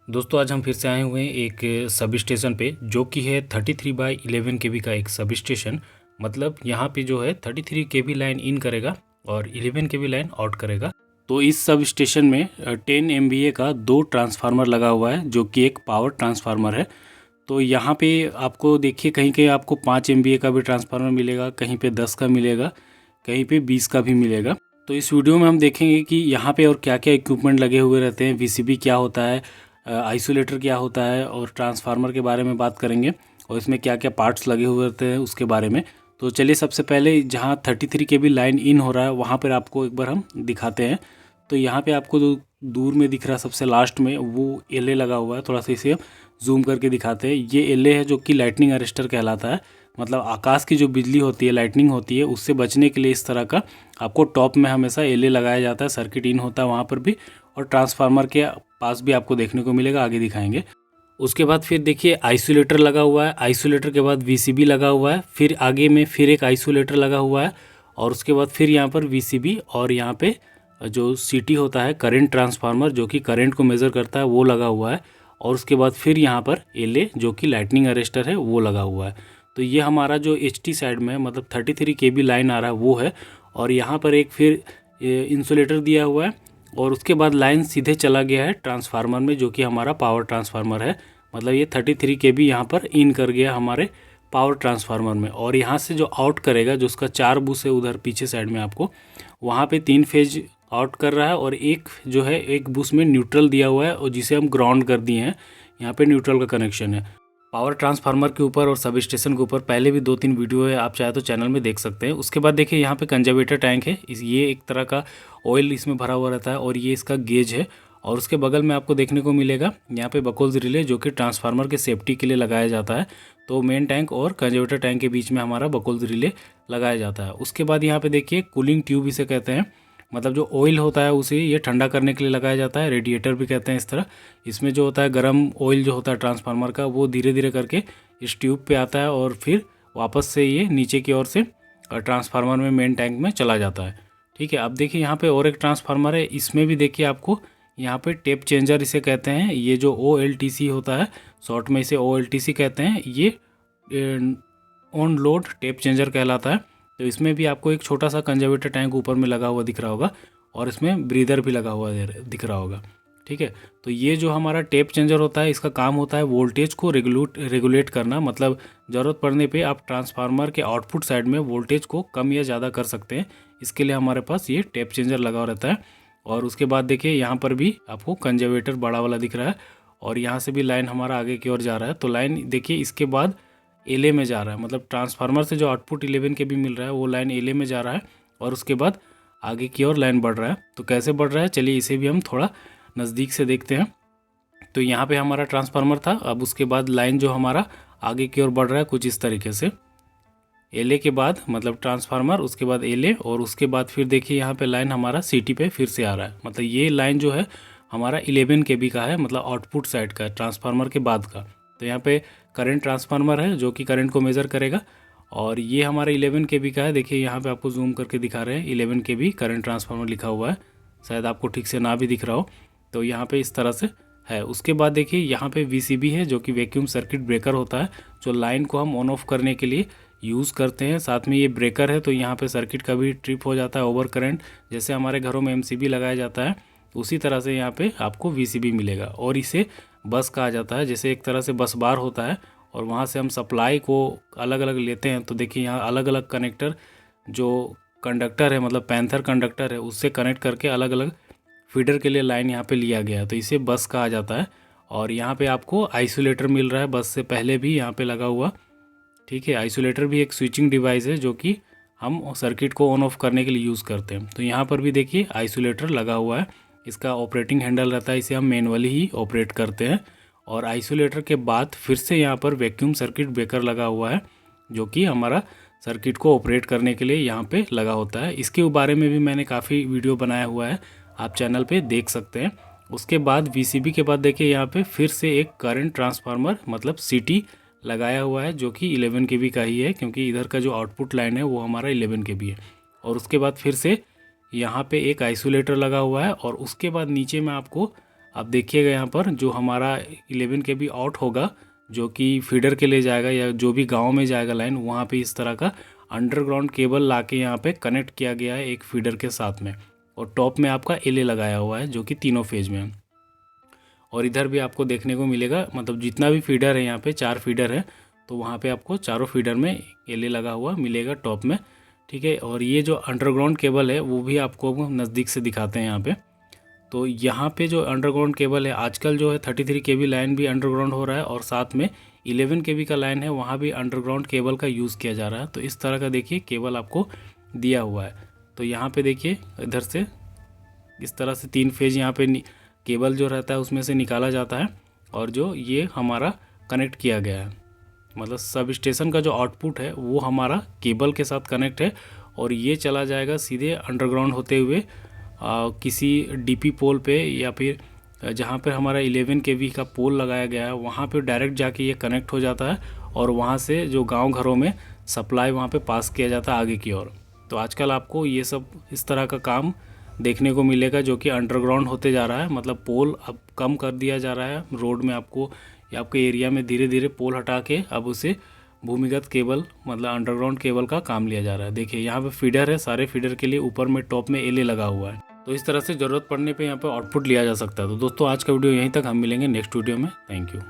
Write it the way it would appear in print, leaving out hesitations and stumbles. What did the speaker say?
दोस्तों आज हम फिर से आए हुए हैं एक सब स्टेशन पे जो कि है 33/11 केवी का एक सब स्टेशन। मतलब यहाँ पे जो है 33 केवी लाइन इन करेगा और 11 केवी लाइन आउट करेगा। तो इस सब स्टेशन में 10 MVA का 2 ट्रांसफार्मर लगा हुआ है जो कि एक पावर ट्रांसफार्मर है। तो यहाँ पे आपको देखिए कहीं कहीं आपको 5 MVA का भी ट्रांसफार्मर मिलेगा, कहीं पे 10 का मिलेगा, कहीं पे 20 का भी मिलेगा। तो इस वीडियो में हम देखेंगे कि यहाँ पे और क्या क्या इक्विपमेंट लगे हुए रहते हैं, VCB क्या होता है, आइसोलेटर क्या होता है और ट्रांसफार्मर के बारे में बात करेंगे और इसमें क्या क्या पार्ट्स लगे हुए रहते हैं उसके बारे में। तो चलिए सबसे पहले जहाँ 33 केवी लाइन इन हो रहा है वहाँ पर आपको एक बार हम दिखाते हैं। तो यहाँ पे आपको जो दूर में दिख रहा है सबसे लास्ट में वो एलए लगा हुआ है। थोड़ा सा इसे जूम करके दिखाते हैं। ये एलए है जो कि लाइटनिंग अरेस्टर कहलाता है। मतलब आकाश की जो बिजली होती है, लाइटनिंग होती है, उससे बचने के लिए इस तरह का आपको टॉप में हमेशा एलए लगाया जाता है। सर्किट इन होता है वहाँ पर भी और ट्रांसफार्मर के पास भी आपको देखने को मिलेगा, आगे दिखाएंगे। उसके बाद फिर देखिए आइसोलेटर लगा हुआ है, आइसोलेटर के बाद VCB लगा हुआ है, फिर आगे में फिर एक आइसोलेटर लगा हुआ है और उसके बाद फिर यहाँ पर VCB और यहाँ पे जो CT होता है करंट ट्रांसफार्मर जो कि करंट को मेज़र करता है वो लगा हुआ है और उसके बाद फिर यहाँ पर एलए जो कि लाइटनिंग अरेस्टर है वो लगा हुआ है। तो ये हमारा जो HT साइड में है मतलब 33 केवी लाइन आ रहा है वो है। और यहाँ पर एक फिर इंसुलेटर दिया हुआ है और उसके बाद लाइन सीधे चला गया है ट्रांसफार्मर में जो कि हमारा पावर ट्रांसफार्मर है। मतलब ये 33 केवी यहाँ पर इन कर गया हमारे पावर ट्रांसफार्मर में। और यहाँ से जो आउट करेगा, जो उसका 4 बूस है उधर पीछे साइड में आपको, वहाँ पे 3 फेज आउट कर रहा है और एक जो है एक बूस में न्यूट्रल दिया हुआ है और जिसे हम ग्राउंड कर दिए हैं। यहाँ पे न्यूट्रल का कनेक्शन है। पावर ट्रांसफार्मर के ऊपर और सब स्टेशन के ऊपर पहले भी 2-3 वीडियो है, आप चाहे तो चैनल में देख सकते हैं। उसके बाद देखिए यहाँ पे कंजर्वेटर टैंक है। ये एक तरह का ऑयल इसमें भरा हुआ रहता है और ये इसका गेज है। और उसके बगल में आपको देखने को मिलेगा यहाँ पे बकोल्स रिले जो कि ट्रांसफार्मर के सेफ्टी के लिए लगाया जाता है। तो मेन टैंक और कंजर्वेटर टैंक के बीच में हमारा बकोल्स रिले लगाया जाता है। उसके बाद यहाँ पे देखिए कूलिंग ट्यूब इसे कहते हैं। मतलब जो ऑयल होता है उसे ये ठंडा करने के लिए लगाया जाता है। रेडिएटर भी कहते हैं इस तरह। इसमें जो होता है गर्म ऑयल जो होता है ट्रांसफार्मर का वो धीरे धीरे करके इस ट्यूब पे आता है और फिर वापस से ये नीचे की ओर से ट्रांसफार्मर में मेन टैंक में चला जाता है। ठीक है, अब देखिए यहाँ पे और एक ट्रांसफार्मर है। इसमें भी देखिए आपको यहाँ पे टेप चेंजर इसे कहते हैं। ये जो OLTC होता है, शॉर्ट में इसे OLTC कहते हैं, ये ऑन लोड टेप चेंजर कहलाता है। तो इसमें भी आपको एक छोटा सा कंजर्वेटर टैंक ऊपर में लगा हुआ दिख रहा होगा और इसमें ब्रीदर भी लगा हुआ दिख रहा होगा। ठीक है, तो ये जो हमारा टेप चेंजर होता है इसका काम होता है वोल्टेज को रेगुलेट करना। मतलब ज़रूरत पड़ने पे आप ट्रांसफार्मर के आउटपुट साइड में वोल्टेज को कम या ज़्यादा कर सकते हैं। इसके लिए हमारे पास ये टेप चेंजर लगा हुआ रहता है। और उसके बाद देखिए यहाँ पर भी आपको कंजर्वेटर बड़ा वाला दिख रहा है और यहाँ से भी लाइन हमारा आगे की ओर जा रहा है। तो लाइन देखिए इसके बाद एलए में जा रहा है। मतलब ट्रांसफार्मर से जो आउटपुट 11 के भी मिल रहा है वो लाइन एलए में जा रहा है और उसके बाद आगे की ओर लाइन बढ़ रहा है। तो कैसे बढ़ रहा है चलिए इसे भी हम थोड़ा नज़दीक से देखते हैं। तो यहाँ पे हमारा ट्रांसफार्मर था, अब उसके बाद लाइन जो हमारा आगे की ओर बढ़ रहा है कुछ इस तरीके से। एलए के बाद मतलब ट्रांसफार्मर, उसके बाद एलए और उसके बाद फिर देखिए यहाँ पे लाइन हमारा CT पे फिर से आ रहा है। मतलब ये लाइन जो है हमारा 11 केवी का है, मतलब आउटपुट साइड का ट्रांसफार्मर के बाद का। तो यहाँ पे करंट ट्रांसफार्मर है जो कि करंट को मेज़र करेगा और ये हमारा 11 केवी का है। देखिए यहाँ पे आपको जूम करके दिखा रहे हैं 11 केवी करंट ट्रांसफार्मर लिखा हुआ है, शायद आपको ठीक से ना भी दिख रहा हो। तो यहाँ पे इस तरह से है। उसके बाद देखिए यहाँ पे VCB है जो कि वैक्यूम सर्किट ब्रेकर होता है, जो लाइन को हम ऑन ऑफ करने के लिए यूज़ करते हैं। साथ में ये ब्रेकर है तो यहाँ पे सर्किट का भी ट्रिप हो जाता है, ओवर करंट। जैसे हमारे घरों में MCB लगाया जाता है उसी तरह से यहाँ पे आपको VCB मिलेगा। और इसे बस कहा जाता है, जैसे एक तरह से बस बार होता है और वहाँ से हम सप्लाई को अलग अलग लेते हैं। तो देखिए यहाँ अलग अलग कनेक्टर जो कंडक्टर है, मतलब पैंथर कंडक्टर है, उससे कनेक्ट करके अलग अलग फीडर के लिए लाइन यहाँ पे लिया गया है। तो इसे बस कहा जाता है। और यहाँ पे आपको आइसोलेटर मिल रहा है बस से पहले भी यहाँ पे लगा हुआ। ठीक है, आइसोलेटर भी एक स्विचिंग डिवाइस है जो कि हम सर्किट को ऑन ऑफ करने के लिए यूज़ करते हैं। तो यहाँ पर भी देखिए आइसोलेटर लगा हुआ है। इसका ऑपरेटिंग हैंडल रहता है, इसे हम मैनुअली ही ऑपरेट करते हैं। और आइसोलेटर के बाद फिर से यहाँ पर वैक्यूम सर्किट ब्रेकर लगा हुआ है जो कि हमारा सर्किट को ऑपरेट करने के लिए यहाँ पे लगा होता है। इसके बारे में भी मैंने काफ़ी वीडियो बनाया हुआ है, आप चैनल पे देख सकते हैं। उसके बाद VCB के बाद देखिए यहाँ पे फिर से एक करंट ट्रांसफार्मर मतलब CT लगाया हुआ है जो कि 11 केवी का ही है, क्योंकि इधर का जो आउटपुट लाइन है वो हमारा 11 केवी है। और उसके बाद फिर से यहाँ पे एक आइसोलेटर लगा हुआ है और उसके बाद नीचे में आपको आप देखिएगा यहाँ पर जो हमारा 11 kV आउट होगा जो कि फीडर के लिए जाएगा या जो भी गांव में जाएगा लाइन, वहाँ पे इस तरह का अंडरग्राउंड केबल लाके यहाँ पे कनेक्ट किया गया है एक फीडर के साथ में। और टॉप में आपका एलए लगाया हुआ है जो कि तीनों फेज में है। और इधर भी आपको देखने को मिलेगा, मतलब जितना भी फीडर है यहाँ पे 4 फीडर है, तो वहाँ पे आपको चारों फीडर में एलए लगा हुआ मिलेगा टॉप में, ठीक है। और ये जो अंडरग्राउंड केबल है वो भी आपको नज़दीक से दिखाते हैं यहाँ पे। तो यहाँ पे जो अंडरग्राउंड केबल है आजकल जो है 33 kV लाइन भी अंडरग्राउंड हो रहा है और साथ में 11 kV का लाइन है वहाँ भी अंडरग्राउंड केबल का यूज़ किया जा रहा है। तो इस तरह का देखिए केबल आपको दिया हुआ है। तो यहाँ पे देखिए इधर से इस तरह से 3 फेज यहाँ पे केबल जो रहता है उसमें से निकाला जाता है और जो ये हमारा कनेक्ट किया गया है, मतलब सब स्टेशन का जो आउटपुट है वो हमारा केबल के साथ कनेक्ट है और ये चला जाएगा सीधे अंडरग्राउंड होते हुए किसी डीपी पोल पे या फिर जहाँ पर हमारा 11 kV का पोल लगाया गया है वहाँ पे डायरेक्ट जाके ये कनेक्ट हो जाता है और वहाँ से जो गांव घरों में सप्लाई वहाँ पे पास किया जाता है आगे की ओर। तो आजकल आपको ये सब इस तरह का काम देखने को मिलेगा जो कि अंडरग्राउंड होते जा रहा है, मतलब पोल अब कम कर दिया जा रहा है रोड में आपको या आपके एरिया में धीरे धीरे पोल हटा के अब उसे भूमिगत केबल मतलब अंडरग्राउंड केबल का काम लिया जा रहा है। देखिए यहाँ पे फीडर है, सारे फीडर के लिए ऊपर में टॉप में एलए लगा हुआ है। तो इस तरह से ज़रूरत पड़ने पे यहाँ पे आउटपुट लिया जा सकता है। तो दोस्तों आज का वीडियो यहीं तक, हम मिलेंगे नेक्स्ट वीडियो में। Thank you.